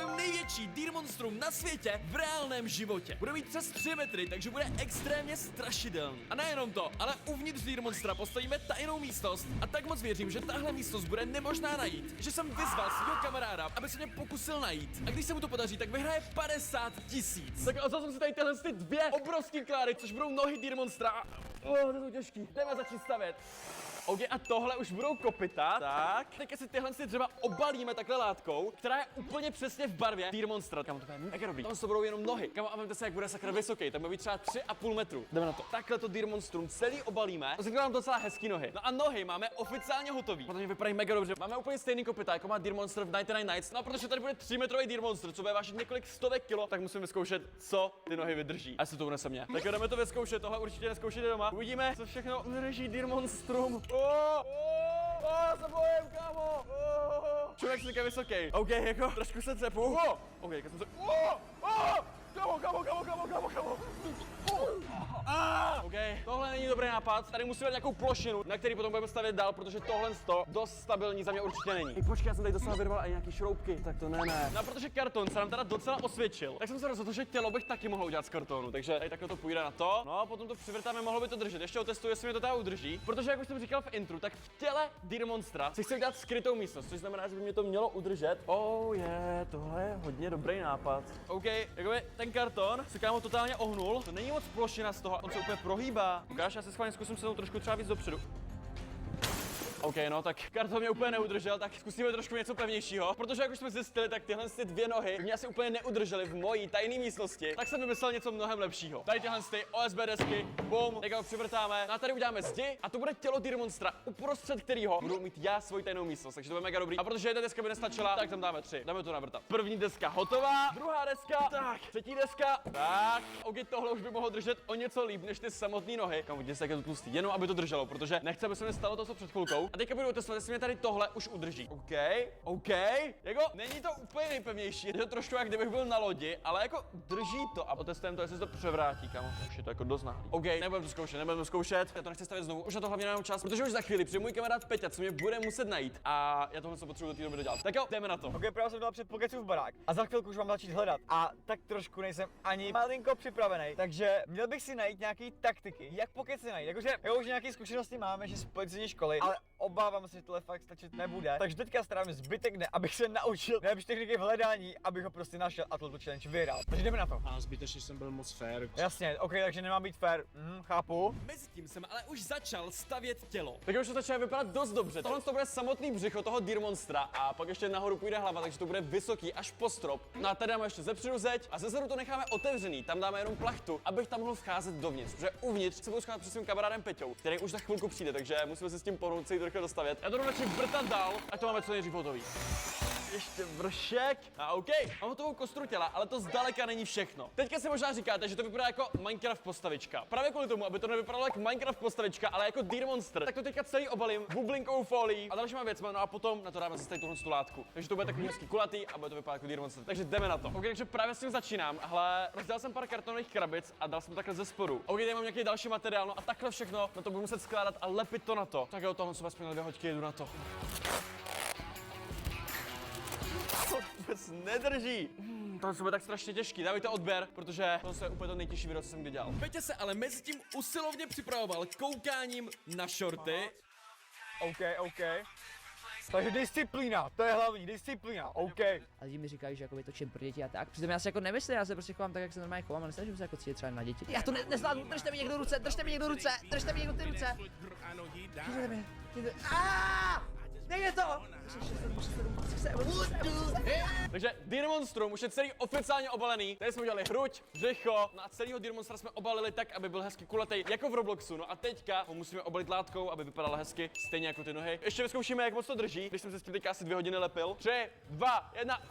postavím největší Deer Monstrum na světě v reálném životě. Bude mít přes 3 metry, takže bude extrémně strašidelný. A nejenom to, ale uvnitř Deer Monstra postavíme tajnou místnost a tak moc věřím, že tahle místnost bude nemožná najít, že jsem vyzval svého kamaráda, aby se mě pokusil najít. A když se mu to podaří, tak vyhraje 50 000. Tak a vzal jsem si tady tyhle dvě obrovské kláry, což budou nohy Deer Monstra. To je těžký. Jdeme začít stavět. OK, a tohle už budou kopyta, tak. Teďka si tyhle třeba obalíme takhle látkou, která je úplně přesně v barvě Deer Monstra. Kámo, to je mega dobrý. Tohle to budou jenom nohy. Kámo, a vemte se, jak bude sakra vysoký, tam bude třeba 3,5 metru. Jdeme na to. Takhle to Deer Monstrum celý obalíme. To nám docela hezký nohy. No a nohy máme oficiálně hotový, protože vypadají mega dobře. Máme úplně stejný kopyta, jako má Deer Monster v 99 Nights. No a protože tady bude 3metrový Deer Monster, co bude vážit několik stovek kilo, tak musíme vyzkoušet, co ty nohy vydrží. A se to unese mě. Tak jdeme to vyzkoušet, tohle určitě nezkoušíte doma. Uvidíme, co všechno vydrží Deer Monstrum. Se bojím, kámo! Člověk je vysoký. OK, jako trošku se třepu. OK, jak jsem se... Kámo! OK, tohle není dobrý nápad. Tady musíme dát nějakou plošinu, na který potom budeme stavět dál, protože tohle dost stabilní za mě určitě není. Počkej, já jsem tady docela vyrval i nějaký šroubky, tak to ne. No, protože karton se nám teda docela osvědčil, tak jsem se rozhodl, že tělo bych taky mohl udělat z kartonu, takže tady takhle to půjde na to. No, potom to přivrtáme, mohlo by to držet. Ještě otestuji, jestli mi to teda udrží, protože jak už jsem říkal v intru, tak v těle Deer Monstra si chci udělat skrytou místnost, což znamená, že by mě to mělo udržet. Tohle je hodně dobrý nápad. OK, jakoby ten karton se kámo totálně ohnul. To není moc plošina z toho, on se úplně prohýbá. Ukáž, já se schválně zkusím se trošku třeba víc dopředu. OK, no tak karton mě úplně neudržel, tak zkusíme trošku něco pevnějšího, protože jak už jsme zjistili, tak tyhle dvě nohy mě asi úplně neudržely v mojí tajné místnosti, tak jsem vymyslel něco mnohem lepšího. Tady tyhle OSB desky, bum, teďka ho přivrtáme, a tady uděláme zdi a to bude tělo Deer Monstra, uprostřed kterého budu mít já svoji tajnou místnost, takže to bude mega dobrý. A protože jedna deska by nestačila, tak tam dáme 3. Dáme to navrtat. První deska hotová, druhá deska, tak, třetí deska, tak. OK, tohle už by mohlo držet o něco líp než ty samotné nohy. Kam vidíte, jak je to tlustý, jenom aby to drželo, protože nechce, aby se mi stalo to, co před chvilkou. A teďka budu testovat, jestli mě tady tohle už udrží. OK. Jako není to úplně nejpevnější, je to trošku jak kdybych byl na lodi, ale jako drží to a otestujeme to, jestli se to převrátí, kámo. Už je to jako dost náhlý. OK, nebudeme to zkoušet. Já to nechci stavit znovu. Už na to hlavně nemám čas, protože už za chvíli přijde můj kamarád Peťa, co mě bude muset najít. A já tohle se potřebuji do té doby dodělat. Tak jo, jdeme na to. OK, právě jsem dal před v barák a za chvilku už mám začít hledat. A tak trošku nejsem ani malinko připravený, takže měl bych si najít nějaký taktiky, jak pokeci najít. Jakože já už nějaké zkušenosti máme, že z policejní školy, ale obávám se, že tohle fakt stačit nebude. Takže teďka strávím zbytek dne, abych se naučil nejlepší techniky v hledání, abych ho prostě našel a tohle challenge vyhrál. Takže jdeme na to. A zbytečně jsem byl moc fair. Jasně, OK, takže nemám být fair. Chápu. Mezitím jsem ale už začal stavět tělo. Tak už to začíná vypadat dost dobře. Tohle to bude samotný břicho toho Deer Monstra a pak ještě nahoru půjde hlava, takže to bude vysoký až po strop. No a tady dáme ještě zepředu zeď a zezadu to necháme otevřený. Tam dáme jenom plachtu, abych tam mohl vcházet dovnitř, protože uvnitř se budu scházet před svým kamarádem Peťou, který už za chvilku přijde, takže musíme se s tím pohnout, celý trochu dostavět. Já to jdu radši vrtat dál, ať to máme co nejdřív hotový. Ještě vršek. A OK, mám hotovou kostru těla, ale to zdaleka není všechno. Teďka si možná říkáte, že to vypadá jako Minecraft postavička. Právě kvůli tomu, aby to nevypadalo jako Minecraft postavička, ale jako Deer Monster, tak to teďka celý obalím bublinkovou folií a dalšíma věcma, no a potom na to dáme zase tuhle látku. Takže to bude takový hezký kulatý a bude to vypadat jako Deer Monster. Takže jdeme na to. OK, takže právě s tím začínám. Hele, rozdělal jsem pár kartonových krabic a dal jsem to takhle ze spodu. OK, tady mám nějaký další materiál, no a takhle všechno na to budu muset skládat a lepit to na to. Tak jo, tohle jsou aspoň na 2 hoďky, jdu na to. To vůbec nedrží. To bude tak strašně těžký, dávejte odběr, protože to je úplně to nejtěžší video, co jsem kdy dělal. Peťa se ale mezi tím usilovně připravoval koukáním na shorty. OK. Takže disciplína, to je hlavní, disciplína, OK. A lidi mi říkají, že jako točím pro děti a tak. Přitom já si jako nemyslím, já se prostě chovám tak, jak se normálně chovám, ale nesnažím se jako cítit třeba na děti. Já to nezvládnu, držte mi někdo ruce, držte mi někdo ty ruce. Nejde to! Takže Deer Monstrum už je celý oficiálně obalený. Tady jsme udělali hruď, břicho, no a celýho Deer Monstra jsme obalili tak, aby byl hezky kulatý, jako v Robloxu. No a teďka ho musíme obalit látkou, aby vypadala hezky, stejně jako ty nohy. Ještě vyzkoušíme, jak moc to drží, když jsem se s tím teďka asi 2 hodiny lepil. 3, 2, 1.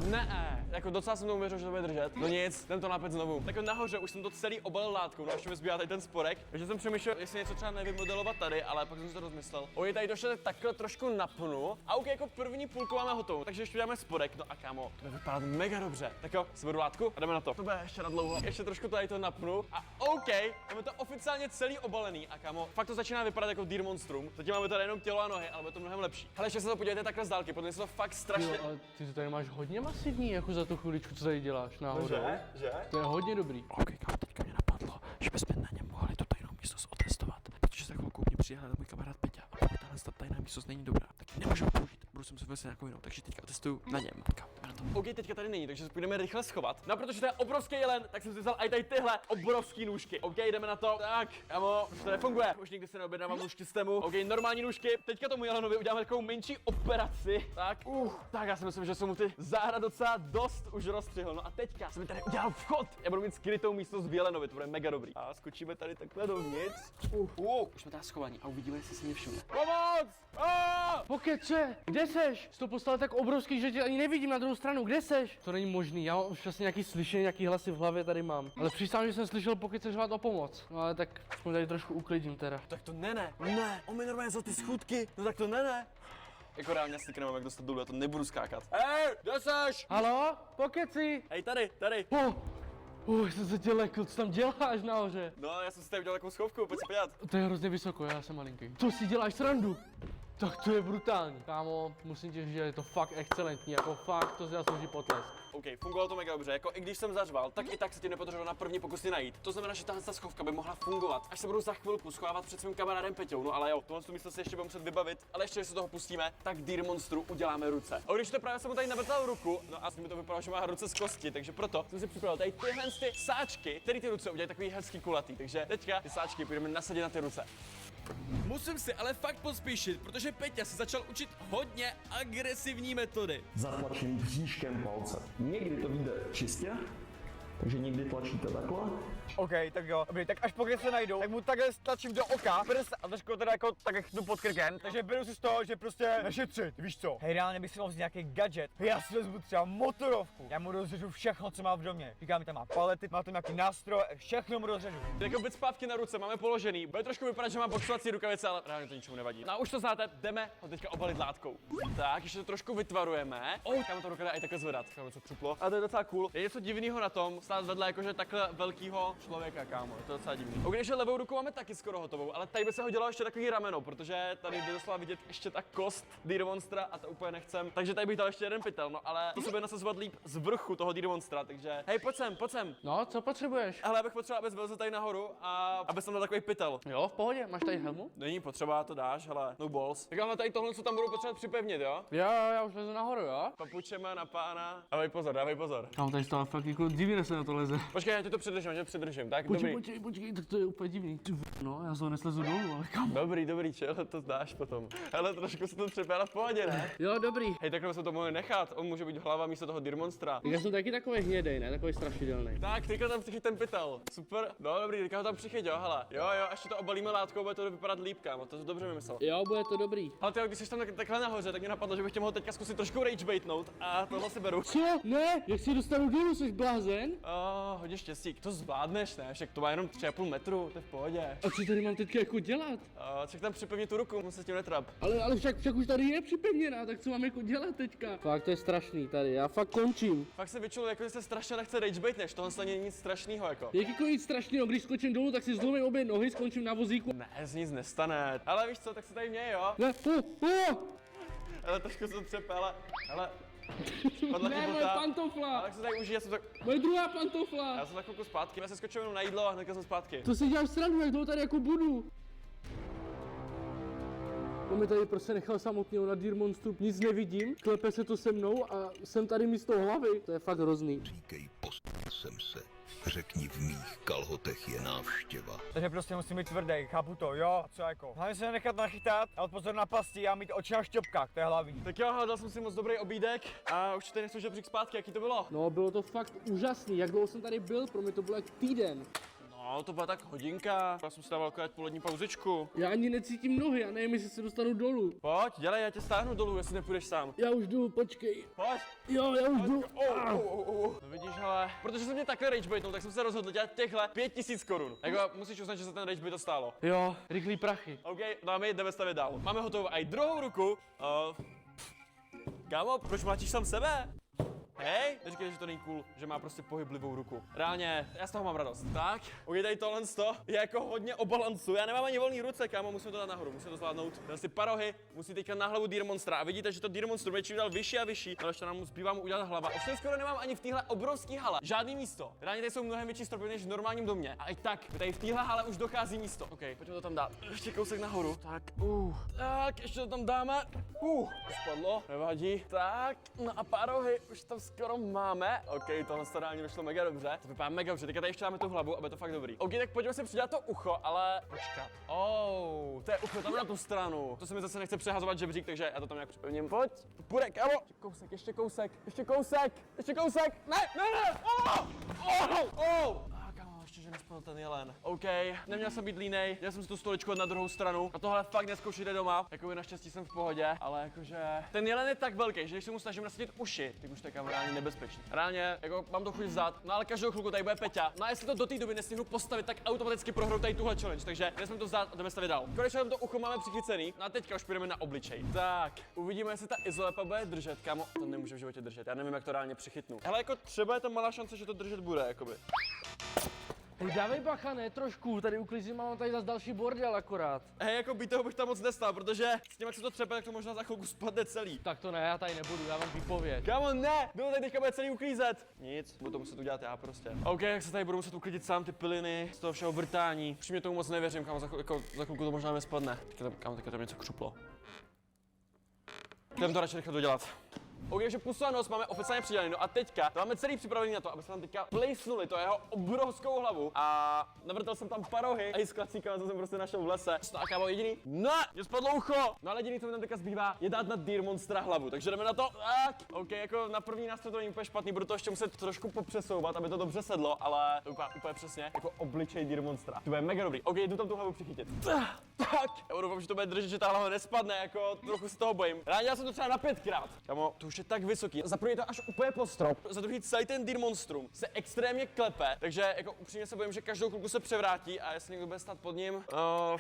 Ne, jako docela jsem tomu věřil, že to bude držet. No nic, jdem to napět znovu. Tak nahoře už jsem to celý obalil látkou, no ještě mi zbývá tady ten sporek. Takže jsem přemýšlel, jestli něco třeba nevymodelovat tady, ale pak jsem si to rozmyslel. Oj, tady došel takhle trošku napnu. A OK, jako první půlku máme hotovou, takže ještě dáme sporek. No a kámo, to bude vypadat mega dobře. Tak jo, si beru látku a jdeme na to. To bude ještě na dlouho. Ještě trošku tady to napnu a OK, máme to oficiálně celý obalený. A kámo, fakt to začíná vypadat jako Deer Monstrum. Zatím máme tady jenom tělo a nohy, ale bude to mnohem lepší. Ale ještě se to podívejte takhle z dálky, protože se to fakt strašně. Jo, ale ty to tady máš hodně masivní, jako za tu chviličku, co tady děláš náhodou. Že? To je hodně dobrý. OK, kámo, teďka mě napadlo, že bychom na něm mohli to tajnou místnost otestovat. Protože za chvilku mě přijde hledat můj kamarád Peťa. A pokud tahle tajná místnost není dobrá, tak ji nemůžu použít. Budu si muset vysvětlit nějakou jinou, takže teďka otestuju na něm. Kámo, jdeme na to. OK, teďka tady není, takže se půjdeme rychle schovat. No a protože to je obrovský jelen, tak jsem si vzal i tady tyhle obrovský nůžky. OK, jdeme na to. Tak, kámo, už to nefunguje. Už nikdy se neobjednávám nůžky z Temu. OK, normální nůžky. Teďka tomu jelenovi uděláme takovou menší operaci. Tak, tak já si myslím, že jsem mu ty záhra docela dost už rozstřihl. No a teďka jsem mi tady udělal vchod. Já budu mít skrytou místnost v jelenovi, to bude mega dobrý. A skočíme tady takhle dovnitř. Už jsme tady schovaní a uvidíme, jestli si mě všimne. Pomoc! Pokece, kde seš? Jsi to postavil tak obrovský, že tě ani nevidím na druhou stranu, kde seš? To není možný, já už vlastně nějaký slyšení, nějaký hlasy v hlavě tady mám. Ale přísahám, že jsem slyšel Pokece řvát o pomoc. No ale tak aspoň tady trošku uklidím teda. Tak to ne, on mi normálně za ty schůdky, no tak to ne. Jako reálně si nemám jak dostat dolů, já to nebudu skákat. Hej, kde seš? Halo? Pokeci? Hej, tady. Jsem se tě lekl, co tam děláš nahoře? No, já jsem si tady udělal takovou schovku, pojď se podívat. To je hrozně vysoko, já jsem malinký. Co si děláš srandu? Tak to je brutální. Kámo, musím ti říct, že je to fakt excelentní, jako fakt to si zaslouží potlesk. OK, fungovalo to mega dobře, jako i když jsem zařval, tak i tak se ti nepodařilo na první pokusy najít. To znamená, že tahle schovka by mohla fungovat, až se budu za chvilku schovávat před svým kamarádem Peťou. No ale jo, tohle místo si ještě budu muset vybavit, ale ještě když se toho pustíme, tak Deer Monstru uděláme ruce. A když to právě jsem mu tady navrtal ruku, no a s mi to vypadalo, že má ruce z kosti, takže proto jsem si připravil tady tyhle ty sáčky, které ty ruce udělají takový hezký kulatý. Takže teďka ty sáčky půjdeme nasadit na ty ruce. Musím si ale fakt pospíšit, protože Peťa se začal učit hodně agresivní metody. Zatlačím bříškem palce. Někdy to vyjde čistě, takže někdy tlačíte takhle. OK, tak jo. Dobrý, tak až pokud se najdou, tak mu takhle stlačím do oka, prst a trošku teda jako tak chnu pod krkem. Takže beru si z toho, že prostě nešetřit, víš co. Hej, reálně bych si mohl vzít nějaký gadget. Já si vezmu třeba motorovku. Já mu rozřežu všechno, co má v domě. Říká mi, tam má palety, má tam nějaký nástroj, všechno mu rozřežu. Jako bycpávky na ruce máme položený. Bude trošku vypadat, že mám boxovací rukavice, ale reálně to ničemu nevadí. No a už to znáte, jdeme ho teďka obalit látkou. Tak, ještě to trošku vytvarujeme. Kam to ruka dá i takhle zvedat. Kam co přuplo. A to je docela cool. Je něco divného na tom, stát vedle jakože takhle velkýho člověka, kámo. Je to docela divný. Když levou ruku máme taky skoro hotovou, ale tady by se hodilo ještě takový rameno, protože tady jde doslova vidět ještě ta kost Deer Monstra a to úplně nechcem. Takže tady bych dal ještě jeden pytel, no ale to se bude nasazovat líp z vrchu toho Deer Monstra, takže hej, pojď sem. No, co potřebuješ? Ale já bych potřeboval, abys vylezl tady nahoru a abys tam dal takový pytel. Jo, v pohodě, máš tady helmu? Není potřeba, to dáš, hele, no balls. Tak ale tady tohle, co tam budu potřebovat připevnit, jo? Jo, já už lezu nahoru, jo? Papučeme na pána. Dávej pozor. Tam tady stále fakt jako divně se na to leze. Počkej, já ti to přidržím, tak dobrý. Počkej, tak to je úplně divný. No, já se ho neslezu dolů, ale kam? Dobrý, čel, to zdáš potom. Hele, trošku se to přepěla v pohodě, ne? Jo, dobrý. Hej, takhle jsme to mohli nechat, on může být hlava místo toho Deer Monstra. Já jsem taky takový hnědej, ne? Takový strašidelný. Tak, teďka tam přichyt ten pytel. Super, no dobrý, teďka ho tam přichyť, jo, hele. Jo, ještě to obalíme látkou, bude to vypadat líp, kámo, to dobře vymyslel. Jo, bude to dobrý. Ale ty, když jsi tam takhle nahoře, tak mě napadlo, že bych tě mohl teďka zkusit trošku ragebaitnout a tohle si beru. Co? Ne, jak si dostanu dolů, jsi blázen? Hodně štěstí, to zvládneš, ne? Však to má jenom 3,5 metru, to je v pohodě. A co tady mám teďka jako dělat? Však tam připevni tu ruku, musíš tím netrap. Ale však už tady je připevněná, tak co mám jako dělat teďka? Fakt to je strašný tady, já fakt končím. Fakt se vyčul, jako že se strašně nechce ragebaitneš, tohle není nic strašného jako. Jak jako nic strašného, když skočím dolů, tak si zlomím obě nohy, skončím na vozíku. Ne, z nic nestane. Ale víš co, tak se tady měj, jo? Ne, Ale trošku jsem třepel, ale... Padla ti ne, moje bota. pantofla, Ale tak se tady užij, já jsem tak... moje druhá pantofla. Já jsem tak chvilku zpátky, já se skočil jenom na jídlo a hnedka jsem zpátky. To si děláš srandu, jak dlouho tady jako budu. On mi tady prostě nechal samotného na Deer Monstru, nic nevidím, klepe se to se mnou a jsem tady místo hlavy. To je fakt hrozný. Říkej, postavil jsem se. Řekni, v mých kalhotech je návštěva. Takže prostě musím být tvrdý, chápu to, jo, a co jako. Hlavně se nenechat nachytat a pozor na pasti a mít oči na šťopkách, to je hlavní. Tak jo, dal jsem si moc dobrý obídek a už tady nechci zpátky, jaký to bylo? No, bylo to fakt úžasný, jak dlouho jsem tady byl, pro mě to bylo jak týden. No, No, to byla tak hodinka. Já jsem si dával akorát polední pauzičku. Já ani necítím nohy, já nevím, jestli se dostanu dolů. Pojď, dělej, já tě stáhnu dolů, jestli nepůjdeš sám. Já už jdu, počkej. Pojď. Jo, já už jdu. No vidíš, ale protože jsem mě takhle ragebaitnul, tak jsem se rozhodl dělat těchhle 5000 korun. Jako musíš uznat, že se ten ragebait to stálo. Jo, rychlý prachy. OK, no a my jdeme stavět dál. Máme hotovou i druhou ruku. Kámo, proč mlátíš sám sebe? Hej, neříkej, že to není cool, že má prostě pohyblivou ruku. Reálně, já z toho mám radost. Tak, uvidej tohle je jako hodně o balancu. Já nemám ani volný ruce, kámo, musím to dát nahoru, musím to zvládnout. Dám si parohy, musí teďka na hlavu Deer Monstra. A vidíte, že to Deer Monster bude čím dál vyšší a vyšší, ale ještě nám zbývá mu udělat hlava. Ovšem skoro nemám ani v téhle obrovský hale žádný místo. Reálně tady jsou mnohem větší stropy než v normálním domě. A i tak, tady v téhle hale už dochází místo. OK, pojďme to tam dát. Ještě kousek nahoru. Tak, tak, ještě to tam dáme. Spadlo, nevadí. Tak, no a parohy už tam skoro máme. OK, tohle to reálně vyšlo mega dobře. To vypadá mega dobře. Teďka tady ještě dáme tu hlavu, aby to fakt dobrý. OK, tak pojďme si přidat to ucho, ale počkat. To je ucho tam na tu stranu. To se mi zase nechce přehazovat žebřík, takže já to tam nějak připevním. Pojď, půjde, kámo. Ještě kousek. Ne. Kámo, ještě že nespadl ten jelen. OK, neměl jsem být línej, měl jsem si tu stoličku na druhou stranu. A tohle fakt neskoušejte doma. Jakoby naštěstí jsem v pohodě, ale jakože ten jelen je tak velký, že když se mu snažím nasadit uši, tak už to je reálně nebezpečný. Reálně, jako mám to chuť vzat, no ale každou chvilku tady bude Peťa. No a jestli to do té doby nestihnu postavit, tak automaticky prohrou tady tuhle challenge, takže nesmím to vzát a jdeme stavit dál. Konečně tam to ucho máme přichycený, no a teďka už půjdeme na obličej. Tak, uvidíme, jestli ta izolepa bude držet, kámo, to nemůže v životě držet. Já nevím, jak to reálně přichytnu. Hele, jako třeba je tam malá šance, že to držet bude, jakoby. Hej, dávej bacha, ne, trošku, tady uklízím, mám tady zase další bordel akorát. Hej, jako by toho bych tam moc nestal, protože s tím, jak se to třepe, tak to možná za chvilku spadne celý. Tak to ne, já tady nebudu, já vám výpověď. Kámo, ne! Bylo tady teďka bude celý uklízet. Nic, budu to muset udělat já prostě. OK, jak se tady budu muset uklidit sám ty piliny z toho všeho vrtání. Přímě tomu moc nevěřím, kámo, za chvilku to možná nespadne. Teďka tam něco křuplo. Jdem to radši nechat dodělat. OK, že pusu a nos máme oficiálně přidělený, no a teďka to máme celý připravený na to, aby se tam teďka plejsnuli to jeho obrovskou hlavu a navrtal jsem tam parohy a i s klacíkama, co jsem prostě našel v lese. No a kámo, jediný, no, mě spadlo ucho, no ale jediný, co mi tam teďka zbývá, je dát na Deer Monstra hlavu, takže jdeme na to. Tak, OK, jako na první nástroj to není úplně špatný, budu to ještě muset trošku popřesouvat, aby to dobře sedlo, ale to vypadá úplně přesně jako obličej Deer Monstra. To bude mega dobrý. OK, jdu tam tu hlavu přichytit. Tak, já doufám, že to bude držet, že ta hlava nespadne, jako trochu se toho bojím. Rád já jsem to třeba na 5krát. Kámo, to už je tak vysoký. Za první je to až úplně pod strop. Za druhý celý ten Deer Monstrum se extrémně klepe, takže jako upřímně se bojím, že každou chvilku se převrátí a jestli někdo bude stát pod ním,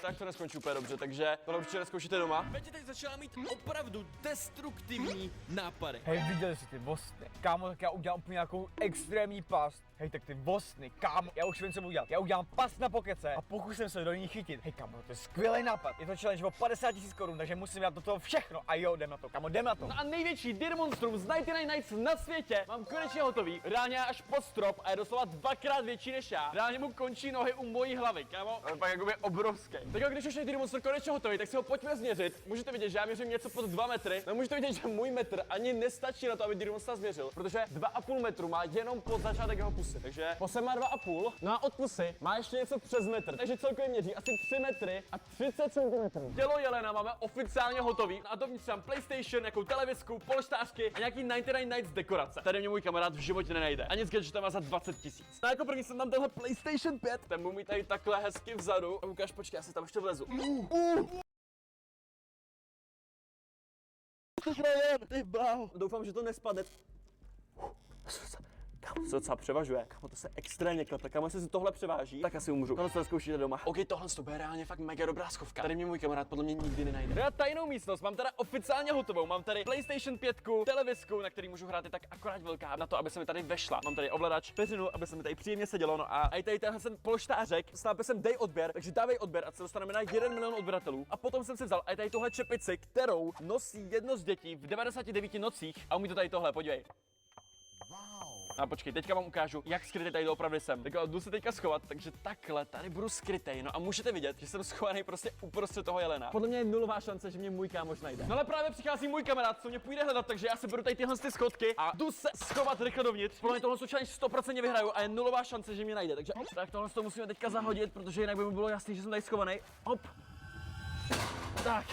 tak to neskončí úplně dobře, takže tohle určitě nezkoušíte doma. Petě teď začala mít opravdu destruktivní nápady. Hej, viděli jsi ty vosny? Kámo, tak já udělám úplně nějakou extrémní past. Hej, tak ty vosny, kámo, já už vím, co budu dělat. Já udělám past na pokece a pokusím se do ní chytit. Hej, kámo, to je skvělý nápad. Je to challenge o 50 000 korun, takže musím dát do toho všechno. A jo, jdem na to, kámo, jdem na to. No a největší Deer Monstrum z 99 Nights na světě mám konečně hotový. Reálně až pod strop a je doslova dvakrát větší než já. Reálně mu končí nohy u mojí hlavy, kámo. Ale pak jakoby obrovský. Tak jo, když už je Deer Monster konečně hotový, tak si ho pojďme změřit. Můžete vidět, že já měřím něco pod 2 metry. No můžete vidět, že můj metr ani nestačí na to, aby Deer Monster změřil, protože 2,5 metru má jenom pod začátek jeho pusy. Takže posem má 2,5, no a od pusy má ještě něco přes metr. Takže celkově měří asi 3 metry a 30 cm. Tělo jelena máme oficiálně hotový. A dovnitř tam PlayStation, nějakou televizku, polštářky a nějaký 99 Nights dekorace. Tady mě můj kamarád v životě nenajde. A nic gadgetama za 20 000. No jako první jsem tam tenhle PlayStation 5. Ten mu tady takhle hezky vzadu. A ukáž, počkej, já si tam ještě vlezu. Ty bláho. Doufám, že to nespadne. Kámo, to se docela převažuje. Kámo, to se extrémně klepe. Kámo, jestli si tohle převáží, tak asi umřu. Tohle se zkoušíte doma. OK, tohle to bude reálně fakt mega dobrá schovka. Tady mě můj kamarád podle mě nikdy nenajde. Já tajnou místnost mám teda oficiálně hotovou. Mám tady PlayStation 5, televizku, na který můžu hrát, je tak akorát velká na to, aby se mi tady vešla. Mám tady ovladač, peřinu, aby se mi tady příjemně sedělo. No a i tady tenhle jsem polštářek s nápisem dej odběr, takže dávej odběr, ať se dostaneme na 1 milion odběratelů. A potom jsem si vzal i tady tohle čepici, kterou nosí jedno z dětí v 99 nocích a umí to tady tohle, podívej. A počkej, teďka vám ukážu, jak skrytý tady opravdu jsem. Tak jdu se teďka schovat, takže takhle tady budu skrytej. No a můžete vidět, že jsem schovaný prostě uprostřed toho jelena. Podle mě je nulová šance, že mě můj kámoš najde. No ale právě přichází můj kamarád, co mě půjde hledat, takže já si beru tady tyhle schodky a jdu se schovat rychle dovnitř. Podle mě tohle challenge 100% vyhraju a je nulová šance, že mě najde. Takže tak tohle to musíme teďka zahodit, protože jinak by mi bylo jasný, že jsem tady schovaný. Hop. Tak.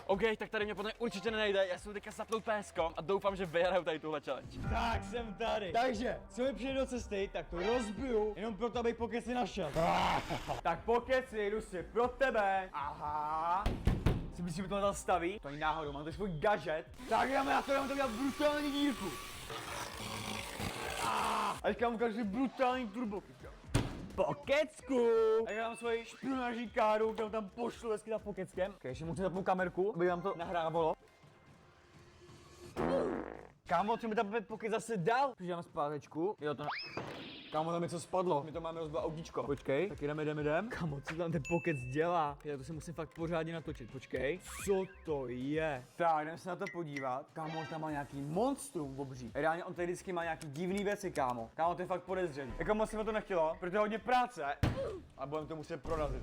OK, tak tady mě podle mě určitě nenajde, já jsem teďka zapnout PSK a doufám, že vyhraju tady tuhle challenge. Tak jsem tady. Takže, co mi přijde do cesty, tak to rozbiju, jenom proto, abych pokeci našel. Tak pokeci, jdu si pro tebe. Aha. Si myslím, že to tam staví? To není náhodou, mám to svůj gadget. Tak jdeme na to, jdeme to dělat brutální dírku. A teďka mu ukážu brutální turboky. Pokecku! A já mám svoji špionážní káru, kterou tam pošlu hezky za pokeckem. Okay, ještě musím zapnout kamerku, aby vám to nahrávalo. Kámo, co mi tam pokec zase dal? Přijďme zpátečku. Jo, to Kámo, tam něco spadlo. My to máme rozbilo autíčko. Počkej, tak jdeme. Kámo, co tam ten pokec dělá? Já to si musím fakt pořádně natočit. Počkej. Co to je? Tak, jdeme se na to podívat. Kámo, tam má nějaký monstrum obří. Reálně on tady vždycky má nějaký divný věci, kámo. Kámo, to je fakt podezřelý. Jako moc se mi to nechtělo, protože je hodně práce. A budeme to muset prorazit.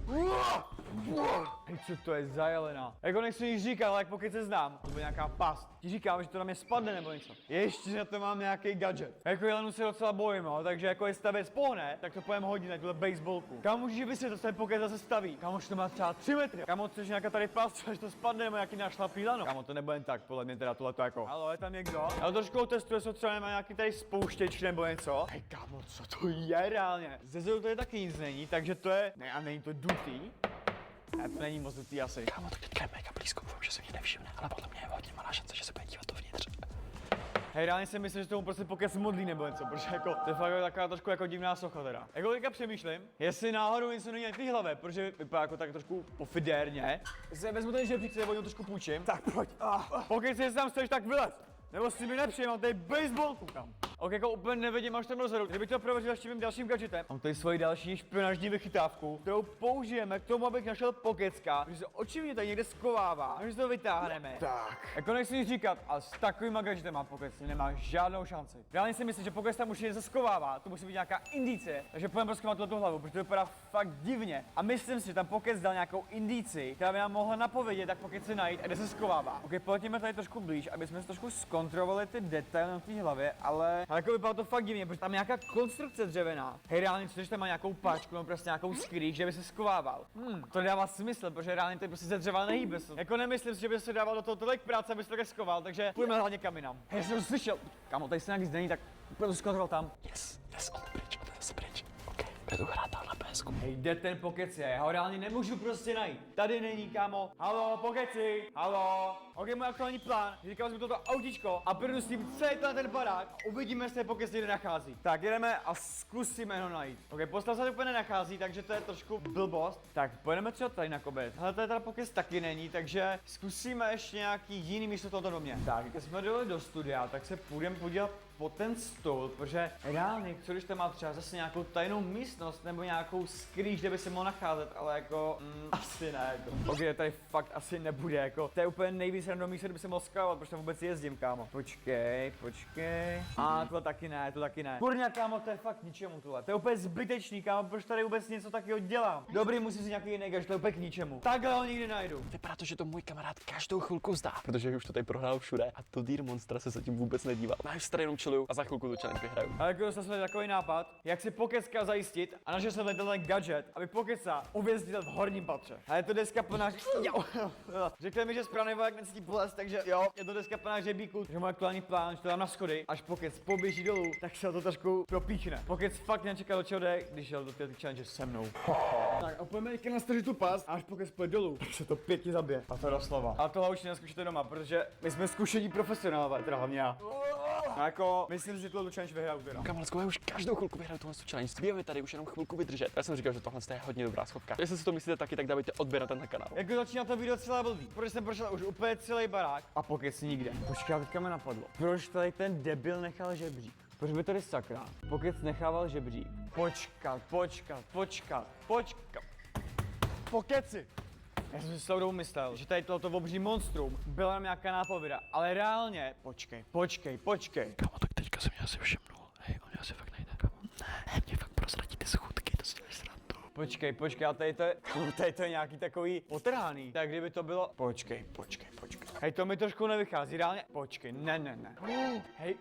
Hej, co to je za jelena? Jako nechci jí říkat, ale jak pokud se znám, to bude nějaká past. Ti říkám, že to na mě spadne nebo něco. Ještě na to mám nějaký gadget. Jako jelenu se docela bojím, no, takže jako jestli ta věc pohne, tak to pojem hodit na tuhle baseballku. Kámo, můžeš vysvětlit, co ten pokec zase staví. Kámo, že to má třeba 3 metry. Kámo, což nějaká tady past, že to spadne nebo nějaký našlapý lano. Kámo, to nebude jen tak, podle mě teda tohle to jako. Halo, je tam někdo? Já trošku testuje, jestli třeba nemá nějaký tady spouštěč nebo něco. Hej, kámo, co to je reálně? Ze zadu to je taky nic není, takže to je. Ne, a není to dutý. Ne, to není moc dutý asi. Kámo, tak teďka je mega blízko, doufám, že se mě nevšimne, ale podle mě je hodně malá šance, že se bude dívat dovnitř. Hej, reálně si myslím, že tomu prostě pokec modlí nebo něco, protože jako to je fakt taková trošku jako divná socha teda. Jako teďka přemýšlím, jestli náhodou něco není na té hlavě, protože vypadá jako tak trošku pofidérně. Jestli vezmu ten žebřík, se něj trošku půjčím. Tak pojď. Pokec, jestli tam stojíš, tak vylez. Nebo si mi nepřijím, mám tady baseballku tam. Ok, jako úplně nevidím až tam dozadu. Kdybych to prověřil ještě mým dalším gadgetem. Mám tady svoji další špionážní vychytávku, kterou použijeme k tomu, abych našel pokecka, že se očividně tady někde skovává, a že to vytáhneme. Tak. Jako nechci nic říkat, ale s takovým gadgetem má pokec, nemá žádnou šanci. Reálně si myslím, že pokec tam už se skovává, to musí být nějaká indicie, takže pojďme prozkoumat tuto hlavu, protože to vypadá fakt divně. A myslím si, že tam pokec dal nějakou indici, která by nám mohla napovědět, jak pokec se najít a kde se skovává. Ok, pojďme tady trošku blíž, aby jsme si trošku zkontrolovali ty detaily na té hlavě, ale jako vypadá to fakt divně, protože tam je nějaká konstrukce dřevěná. Hej, reálně co, že tam má nějakou páčku, nebo prostě nějakou skrýč, že by se skovával. To dává smysl, protože reálně to je prostě ze dřeva nehýbe se. Jako nemyslím si, že by se dával do toho tolik práce, aby se takhle skoval, takže půjdeme hlavně kam jinam. Hej, jsem to slyšel. Kámo, tady se nějak není, tak půjdeme to zkontrolovat tam. On je zase pryč. OK, bude to hrát dál na PSku. Hej, kde ten pokec je? Já ho reálně nemůžu prostě najít. Tady není, kámo. Halo, pokeci. Halo. Ok, můj aktuální plán. Říkal jsem toto autíčko a projdu s tím celý ten barák a uvidíme, jestli pokec někde nachází. Tak jdeme a zkusíme ho najít. Ok, postav se úplně nenachází, takže to je trošku blbost. Tak pojedeme třeba tady na koberec. Ale tady teda pokec taky není, takže zkusíme ještě nějaký jiný místo tohoto domě. Tak, když jsme dojeli do studia, tak se půjdeme podívat po ten stůl, protože reálně, co když tam má třeba zase nějakou tajnou místnost nebo nějakou skrýž, kde by se mohl nacházet, ale jako, asi ne, jako. Ok, tady fakt asi nebude, jako, to je úplně nejvíc random místo, kde by se mohl skávat, protože tam vůbec jezdím, kámo. Počkej. A tohle taky ne, to taky ne. Kurňa, kámo, to je fakt ničemu tohle. To je úplně zbytečný, kámo, proč tady vůbec něco takového dělám? Dobrý, musím si nějaký jiný gadget, to je úplně k ničemu. Takhle ho nikdy najdu. Vypadá to, že to můj kamarád každou chvilku zdá, protože už to tady prohrál všude a to Deer Monstra se zatím vůbec nedíval. Máš tady jenom chilluju a za chvilku tu challenge vyhraju. Ale jako dostal jsem takový nápad, jak si pokecka zajistit a našel jsem ten gadget, aby pokeca uvěznil v horním patře. A je to deska plná řekli mi, že správný voják necítí bolest, takže jo, je to deska plná žebíků. Takže můj aktuální plán, že to dám na schody, až pokec poběží dolů, tak se to trošku propíchne. Pokec fakt nečekal, do čeho jde, když šel do té challenge se mnou. Tak a pojďme teďka nastažit tu past a až pokec půjde dolů, tak se to pěkně zabije. A to doslova. A tohle už nezkušete doma, protože my jsme zkušení profesionálové, teda hlavně já. A jako, myslím si, že tohle challenge vyhraju teda. Kamarádsko, já už každou chvilku vyhraju tohle challenge. Zbýváme tady už jenom chvilku vydržet. Já jsem říkal, že tohle je hodně dobrá schovka. Jestli si to myslíte taky, tak dávajte odběr na ten kanál. Jako začíná to video celé blbý, protože jsem prošel už úplně celý barák a pokec nikde. Počkej, teďka mi napadlo. Proč tady ten debil nechal žebřík? Proč by tady sakra? Pokec nechával žebřík. Počkat. Pokeci! Já jsem si celou dobu myslel, že tady tohoto obří monstrum byla nám nějaká nápověda, ale reálně, počkej. Kámo, tak teďka jsem mě asi všimnul. Hej, on mě asi fakt najde. Kámo, ne, mě fakt prozradí ty schůdky, to si děláš srandu. Počkej, a tady to je nějaký takový potrhaný. Tak kdyby to bylo, počkej. Hej, to mi trošku nevychází, reálně, počkej, ne. Hej,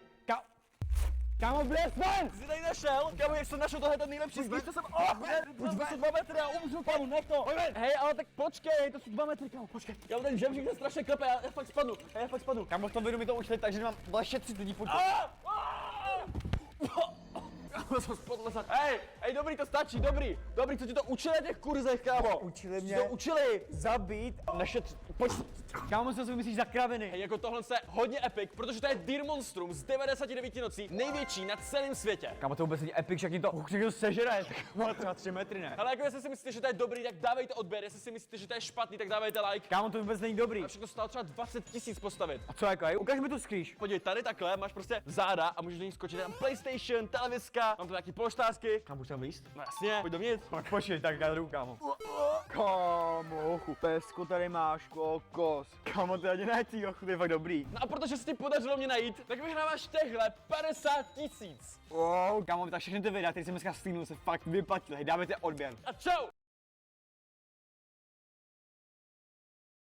Kámo, blés ven! Jsi tady našel? Kámo, jak jsem našel tohle ten nejlepší zvíř, co jsem... Pojď, to jsou 2 metry, já umřu, kámo, nech to! Hej, ale tak počkej, to jsou 2 metry, kámo, počkej. Kámo, ten žebřík se strašně klepe, já fakt spadnu, Kámo, v tom videu mi to ušli, takže mám 230 lidí počít. Kámo, jsem spadl za... Hej, dobrý, to stačí, dobrý, co ti to učili na těch kurzech, kámo? Učili Co mě to učili? zabít naše... Pojď. Kámo, co si myslíš za kraviny? Hej, jako tohle je hodně epic, protože to je Deer Monstrum z 99 nocí, největší na celém světě. Kámo, to vůbec není epic, však jim to někdo sežere. Má třeba 3 metry, ne? Ale jako jestli si myslíte, že to je dobrý, tak dávejte odběr, jestli si myslíte, že to je špatný, tak dávejte like. Kámo, to vůbec není dobrý. A všechno stálo třeba 20 000 postavit. A co jako, ukaž mi tu skrýš. Podívej, tady takhle máš prostě záda a můžeš do ní skočit, je tam PlayStation, televizka, mám tam nějaký polštářky. Kam už tam výst? No jasně, pojď dovnitř. Tak počkej, tak já jdu, kámo. Kámo, pesko tady máš, kokos. Kámo, to ani ne ty, to je fakt dobrý. No a protože se ti podařilo mě najít, tak vyhráváš tehle 50 000. Kámo, tak všechny ty videa, které jsem dneska streamnul, se fakt vyplatily. Dávajte odběr. A čau!